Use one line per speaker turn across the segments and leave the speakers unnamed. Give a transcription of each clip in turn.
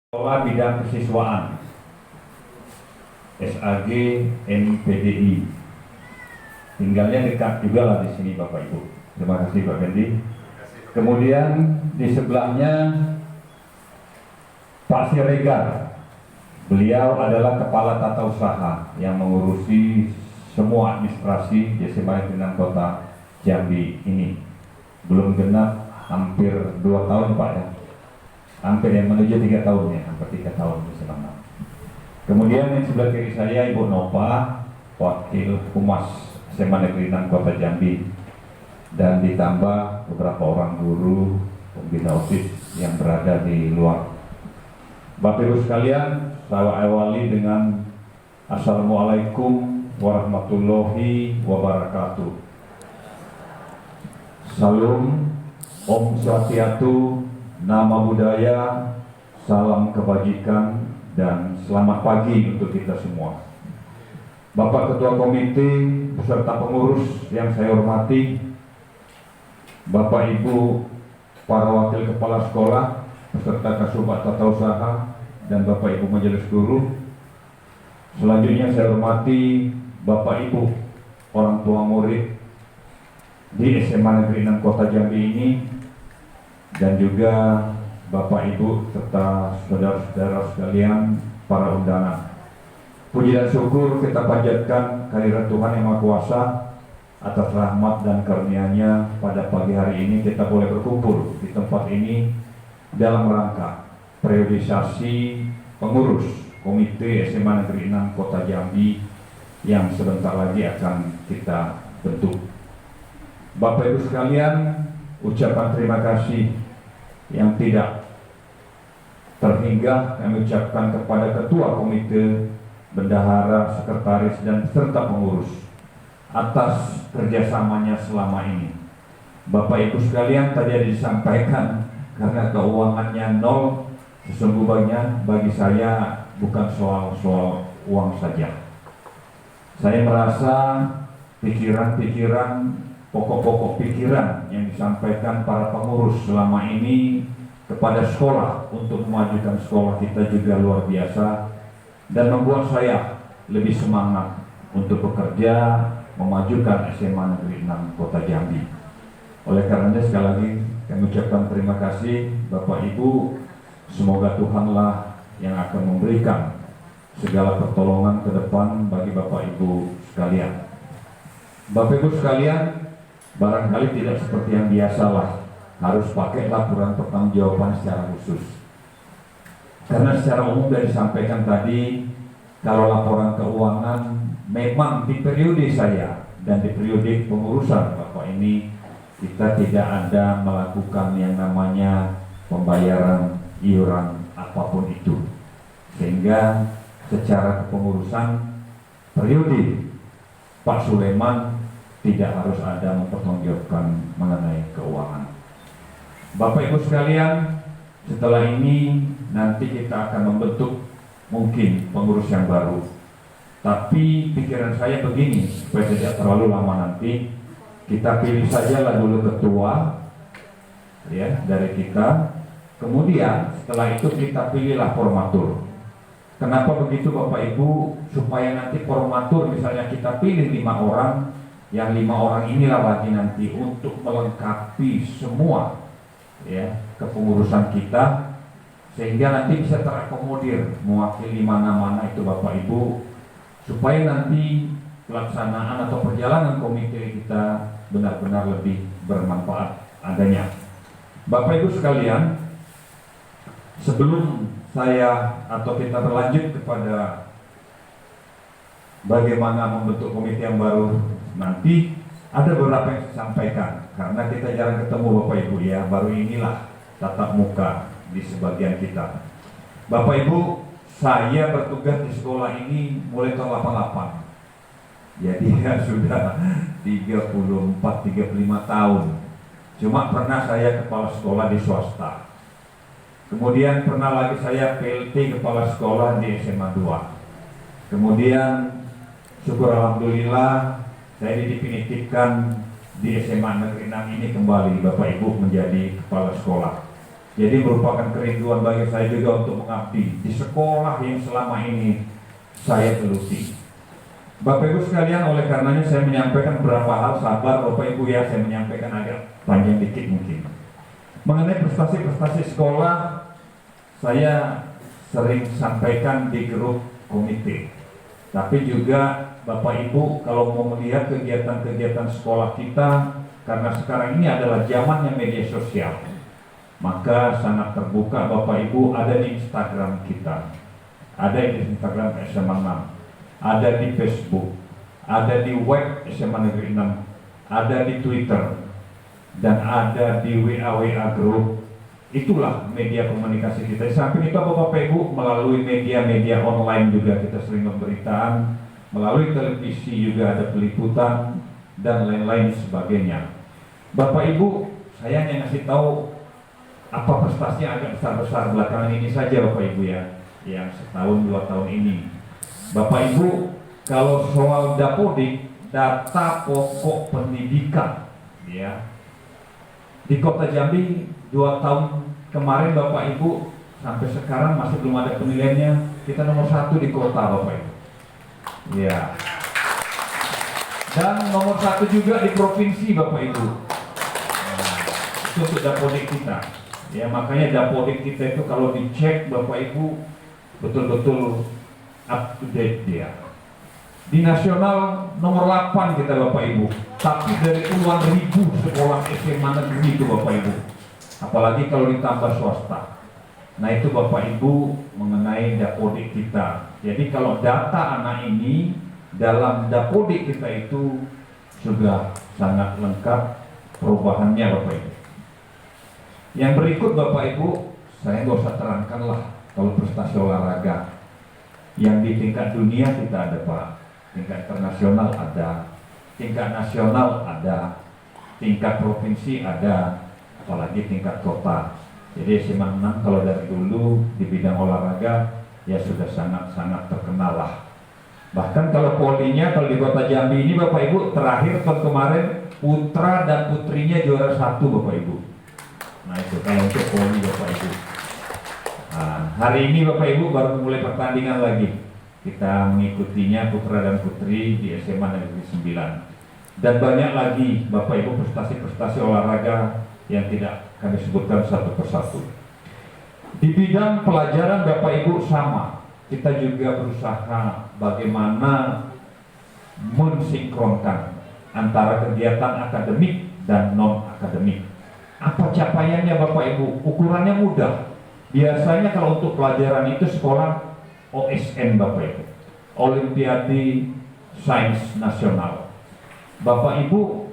Sekolah Bidang Kesiswaan SAG MPDI, tinggalnya dekat juga lah di sini Bapak Ibu. Terima kasih Pak Fendi. Kemudian di sebelahnya Pak Siregar, beliau adalah Kepala Tata Usaha yang mengurusi semua administrasi di Pemerintahan Kota Jambi ini. Belum genap hampir 2 tahun Pak ya. Hampir yang menuju 3 tahun ya, hampir 3 tahun selama. Kemudian yang sebelah kiri saya Ibu Nova, Wakil Humas SMA Negeri 6 Kota Jambi, dan ditambah beberapa orang guru pembina OSIS yang berada di luar. Bapak Ibu sekalian, saya awali dengan Assalamualaikum warahmatullahi wabarakatuh. Salam, Om Swastiastu, nama budaya, salam kebajikan, dan selamat pagi untuk kita semua. Bapak Ketua Komite beserta pengurus yang saya hormati, Bapak Ibu para Wakil Kepala Sekolah beserta Kasubag Tata Usaha dan Bapak Ibu Majelis Guru. Selanjutnya saya hormati Bapak Ibu orang tua murid di SMA Negeri 6 Kota Jambi ini, dan juga Bapak Ibu serta saudara-saudara sekalian para undangan. Puji dan syukur kita panjatkan kehadirat Tuhan Yang Maha Kuasa atas rahmat dan karunia-Nya. Pada pagi hari ini kita boleh berkumpul di tempat ini dalam rangka periodisasi pengurus Komite SMA Negeri 6 Kota Jambi yang sebentar lagi akan kita bentuk. Bapak Ibu sekalian, ucapan terima kasih yang tidak terhingga kami ucapkan kepada Ketua Komite, Bendahara, Sekretaris, dan peserta pengurus atas kerjasamanya selama ini. Bapak Ibu sekalian, tadi ada disampaikan karena keuangannya nol, sesungguhnya bagi saya bukan soal uang saja. Saya merasa pikiran-pikiran, pokok-pokok pikiran yang disampaikan para pengurus selama ini kepada sekolah untuk memajukan sekolah kita juga luar biasa dan membuat saya lebih semangat untuk bekerja memajukan SMA Negeri 6 Kota Jambi. Oleh karenanya sekali lagi kami ucapkan terima kasih Bapak Ibu. Semoga Tuhanlah yang akan memberikan segala pertolongan ke depan bagi Bapak Ibu sekalian. Bapak Ibu sekalian, barangkali tidak seperti yang biasalah, harus pakai laporan pertanggungjawaban secara khusus. Karena secara umum sudah disampaikan tadi, kalau laporan keuangan memang di periode saya dan di periode pengurusan Bapak ini, kita tidak ada melakukan yang namanya pembayaran iuran apapun itu. Sehingga secara kepengurusan periode Pak Sulaiman tidak harus ada mempertanggungjawabkan mengenai keuangan. Bapak Ibu sekalian, setelah ini nanti kita akan membentuk mungkin pengurus yang baru. Tapi pikiran saya begini, supaya tidak terlalu lama nanti, kita pilih sajalah dulu ketua ya dari kita. Kemudian setelah itu kita pilihlah formatur. Kenapa begitu Bapak Ibu? Supaya nanti formatur misalnya kita pilih 5 orang, yang 5 orang inilah lagi nanti untuk melengkapi semua ya kepengurusan kita, sehingga nanti bisa terakomodir mewakili mana-mana itu Bapak Ibu, supaya nanti pelaksanaan atau perjalanan komite kita benar-benar lebih bermanfaat adanya. Bapak Ibu sekalian, sebelum saya atau kita berlanjut kepada bagaimana membentuk komite yang baru nanti, ada beberapa yang saya sampaikan karena kita jarang ketemu Bapak Ibu ya, baru inilah tatap muka di sebagian kita. Bapak Ibu, saya bertugas di sekolah ini mulai tahun 88. Jadi ya sudah 34-35 tahun. Cuma pernah saya kepala sekolah di swasta. Kemudian pernah lagi saya PLT kepala sekolah di SMA 2. Kemudian syukur alhamdulillah saya didefinitifkan di SMA Negeri 6 ini kembali Bapak Ibu menjadi kepala sekolah. Jadi merupakan kerinduan bagi saya juga untuk mengabdi di sekolah yang selama ini saya geluti. Bapak Ibu sekalian, oleh karenanya saya menyampaikan beberapa hal. Sabar Bapak Ibu ya, saya menyampaikan agak panjang dikit mungkin. Mengenai prestasi-prestasi sekolah, saya sering sampaikan di grup komite. Tapi juga Bapak Ibu kalau mau melihat kegiatan-kegiatan sekolah kita, karena sekarang ini adalah zamannya media sosial, maka sangat terbuka Bapak Ibu, ada di Instagram kita, ada di Instagram SMA 6, ada di Facebook, ada di web SMA Negeri 6, ada di Twitter, dan ada di WA Group. Itulah media komunikasi kita. Di samping itu Bapak Ibu, melalui media-media online juga kita sering pemberitaan, melalui televisi juga ada peliputan dan lain-lain sebagainya. Bapak Ibu, saya hanya ngasih tahu apa prestasinya agak besar-besar belakangan ini saja Bapak Ibu ya, yang setahun 2 tahun ini. Bapak Ibu, kalau soal Dapodik, data pokok pendidikan ya, di Kota Jambi 2 tahun kemarin Bapak Ibu sampai sekarang masih belum ada penilaiannya, kita nomor 1 di kota Bapak Ibu ya, dan nomor 1 juga di provinsi Bapak Ibu. Itu untuk Dapodik kita ya, makanya Dapodik kita itu kalau dicek Bapak Ibu betul-betul up to date dia. Di nasional nomor 8 kita Bapak Ibu, tapi dari puluhan ribu sekolah SMA negeri itu Bapak Ibu, apalagi kalau ditambah swasta. Nah itu Bapak Ibu mengenai Dapodik kita. Jadi kalau data anak ini dalam Dapodik kita itu sudah sangat lengkap perubahannya Bapak Ibu. Yang berikut Bapak Ibu, saya nggak usah terangkan lah kalau prestasi olahraga. Yang di tingkat dunia kita ada Pak, tingkat internasional ada, tingkat nasional ada, tingkat provinsi ada, apalagi tingkat kota. Jadi SMA 6 kalau dari dulu di bidang olahraga ya sudah sangat-sangat terkenal lah. Bahkan kalau polinya, kalau di Kota Jambi ini Bapak Ibu, terakhir tahun kemarin putra dan putrinya juara 1 Bapak Ibu. Nah itu kalau untuk poli Bapak Ibu. Nah, hari ini Bapak Ibu baru mulai pertandingan lagi. Kita mengikutinya putra dan putri di SMA Negeri 9. Dan banyak lagi Bapak Ibu prestasi-prestasi olahraga yang tidak kami sebutkan satu persatu. Di bidang pelajaran Bapak Ibu sama. Kita juga berusaha bagaimana mensinkronkan antara kegiatan akademik dan non-akademik. Apa capaiannya Bapak Ibu? Ukurannya mudah. Biasanya kalau untuk pelajaran itu sekolah OSN Bapak Ibu, Olimpiade Sains Nasional. Bapak Ibu,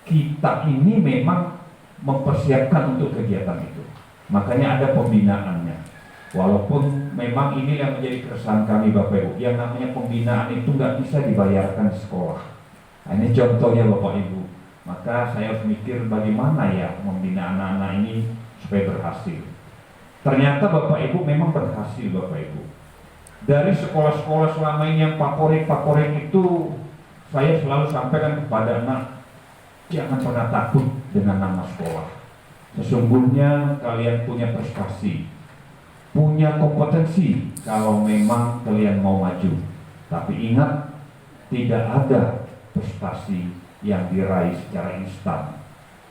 kita ini memang mempersiapkan untuk kegiatan itu. Makanya ada pembinaannya. Walaupun memang ini yang menjadi keresahan kami Bapak Ibu, yang namanya pembinaan itu nggak bisa dibayarkan sekolah. Nah, ini contohnya Bapak Ibu. Maka saya harus mikir bagaimana ya membina anak-anak ini supaya berhasil. Ternyata Bapak Ibu memang berhasil Bapak Ibu. Dari sekolah-sekolah selama ini yang favorit itu, saya selalu sampaikan kepada anak, jangan pernah takut dengan nama sekolah. Sesungguhnya kalian punya prestasi, punya kompetensi kalau memang kalian mau maju. Tapi ingat, tidak ada prestasi yang diraih secara instan.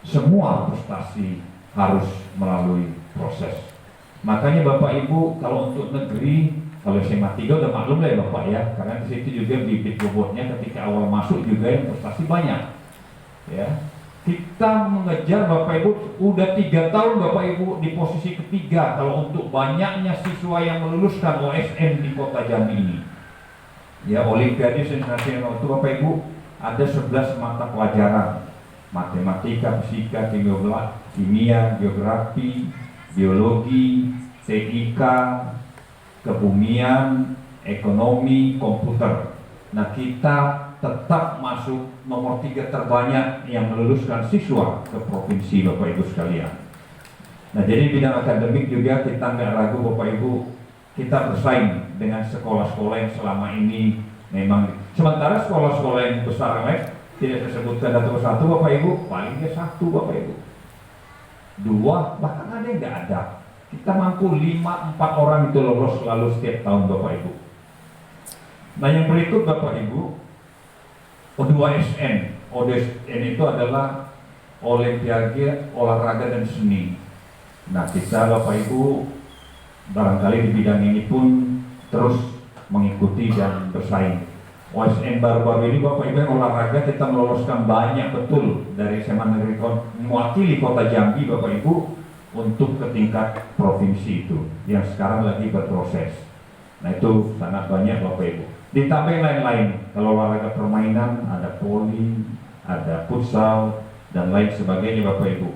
Semua prestasi harus melalui proses. Makanya Bapak Ibu kalau untuk negeri, kalau SMA 3 udah maklum lah ya Bapak ya, karena di situ juga bibit bobotnya ketika awal masuk juga yang prestasi banyak. Ya, kita mengejar Bapak Ibu udah 3 tahun Bapak Ibu di posisi ketiga kalau untuk banyaknya siswa yang meluluskan OSN di Kota Jambi ini. Ya, Olimpiade Sains Nasional itu Bapak Ibu ada 11 mata pelajaran: matematika, fisika, kimia, geografi, biologi, TIK, kebumian, ekonomi, komputer. Nah kita tetap masuk nomor 3 terbanyak yang meluluskan siswa ke provinsi Bapak Ibu sekalian. Nah jadi bidang akademik juga kita nggak ragu Bapak Ibu, kita bersaing dengan sekolah-sekolah yang selama ini memang, sementara sekolah-sekolah yang besar tidak saya sebutkan satu persatu Bapak Ibu, palingnya 1 Bapak Ibu, 2, bahkan ada nggak ada. Kita mampu 5-4 orang itu lolos selalu setiap tahun Bapak Ibu. Nah yang berikut Bapak Ibu, O2SN. O2SN itu adalah Olimpiade Olahraga dan Seni. Nah kita Bapak Ibu barangkali di bidang ini pun terus mengikuti dan bersaing. OSN baru-baru ini Bapak Ibu yang olahraga kita meloloskan banyak betul dari SMA Negeri mewakili Kota Jambi Bapak Ibu untuk ke tingkat provinsi itu yang sekarang lagi berproses. Nah itu sangat banyak Bapak Ibu. Ditambah lain-lain, kalau olahraga permainan ada poli, ada futsal dan lain sebagainya Bapak Ibu.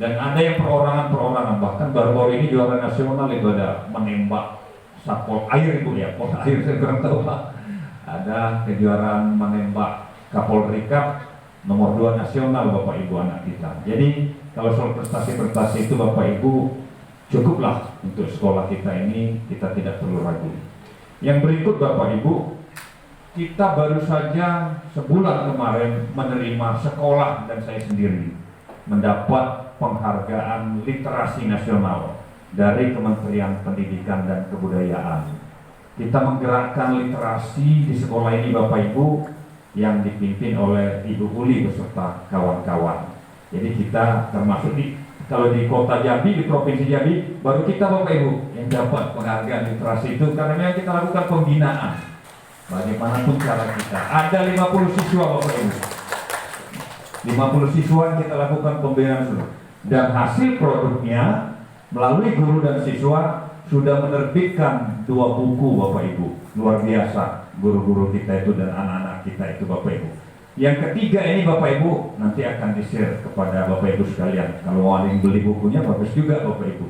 Dan ada yang perorangan-perorangan, bahkan baru-baru ini juara nasional itu ada menembak sapol air Ibu ya, pol air saya kurang tahu Pak. Ada kejuaraan menembak Kapolri Cup nomor 2 nasional Bapak Ibu anak kita. Jadi kalau soal prestasi-prestasi itu Bapak Ibu cukuplah untuk sekolah kita ini, kita tidak perlu ragu. Yang berikut Bapak Ibu, kita baru saja sebulan kemarin menerima sekolah dan saya sendiri mendapat penghargaan literasi nasional dari Kementerian Pendidikan dan Kebudayaan. Kita menggerakkan literasi di sekolah ini Bapak Ibu yang dipimpin oleh Ibu Uli beserta kawan-kawan. Jadi kita termasuk kalau di Kota Jambi, di Provinsi Jambi, baru kita Bapak Ibu yang dapat penghargaan literasi itu karena memang kita lakukan pembinaan. Bagaimanapun cara kita. Ada 50 siswa Bapak Ibu. 50 siswa yang kita lakukan pembinaan dulu. Dan hasil produknya melalui guru dan siswa sudah menerbitkan 2 buku Bapak Ibu. Luar biasa guru-guru kita itu dan anak-anak kita itu Bapak Ibu. Yang ketiga ini Bapak Ibu nanti akan di-share kepada Bapak Ibu sekalian. Kalau ada yang beli bukunya bagus juga Bapak Ibu.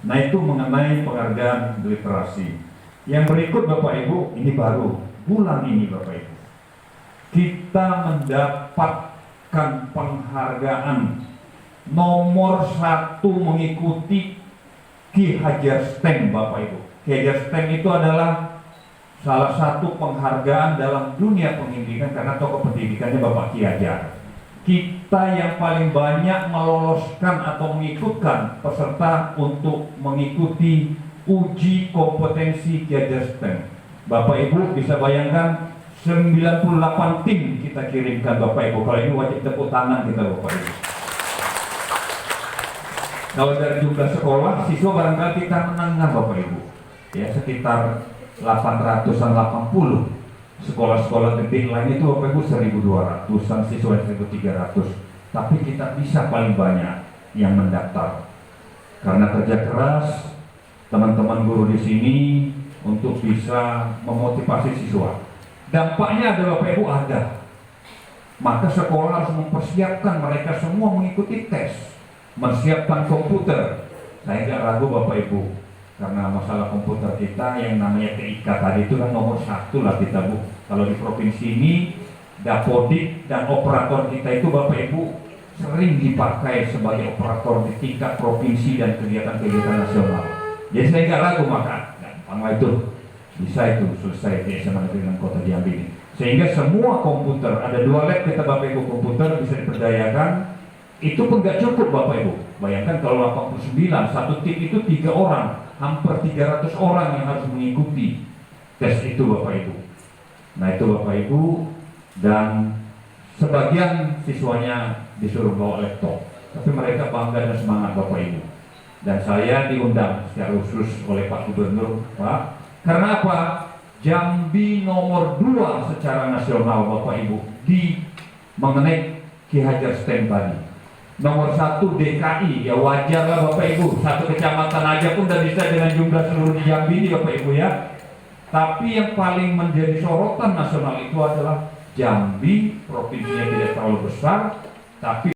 Nah itu mengenai penghargaan literasi. Yang berikut Bapak Ibu, ini baru bulan ini Bapak Ibu, kita mendapatkan penghargaan nomor 1 mengikuti Ki Hajar STEM Bapak Ibu. Ki Hajar STEM itu adalah salah satu penghargaan dalam dunia pendidikan karena tokoh pendidikannya Bapak Ki Hajar. Kita yang paling banyak meloloskan atau mengikutkan peserta untuk mengikuti uji kompetensi Ki Hajar STEM. Bapak Ibu bisa bayangkan 98 tim kita kirimkan Bapak Ibu. Kalau ini wajib tepuk tangan kita Bapak Ibu. Kalau dari jumlah sekolah, siswa barangkali kita menengah Bapak Ibu. Ya sekitar 880 sekolah-sekolah gede lain itu Bapak Ibu 1.200-an siswa 1.300. Tapi kita bisa paling banyak yang mendaftar. Karena kerja keras teman-teman guru di sini untuk bisa memotivasi siswa. Dampaknya ada Bapak Ibu ada. Maka sekolah harus mempersiapkan mereka semua mengikuti tes, menyiapkan komputer. Saya tidak ragu Bapak Ibu, karena masalah komputer kita yang namanya TIK tadi itu kan nomor 1 lah kita Bu. Kalau di provinsi ini Dapodik dan operator kita itu Bapak Ibu sering dipakai sebagai operator di tingkat provinsi dan kegiatan-kegiatan nasional. Jadi saya nggak ragu maka gampang itu bisa itu selesai di SMA Negeri Kota Jambi ini. Sehingga semua komputer ada 2 lab kita Bapak Ibu komputer bisa diperdayakan. Itu pun nggak cukup Bapak Ibu. Bayangkan kalau 89 satu tim itu 3 orang, hampir 300 orang yang harus mengikuti tes itu Bapak Ibu. Nah itu Bapak Ibu, dan sebagian siswanya disuruh bawa laptop, tapi mereka bangga dan semangat Bapak Ibu. Dan saya diundang secara khusus oleh Pak Gubernur, Pak, karena apa? Jambi nomor 2 secara nasional Bapak Ibu di mengenai Ki Hajar STEM tadi. Nomor 1 DKI, ya wajar lah Bapak Ibu, satu kecamatan aja pun udah bisa dengan jumlah seluruh di Jambi ini Bapak Ibu ya. Tapi yang paling menjadi sorotan nasional itu adalah Jambi, provinsinya tidak terlalu besar, tapi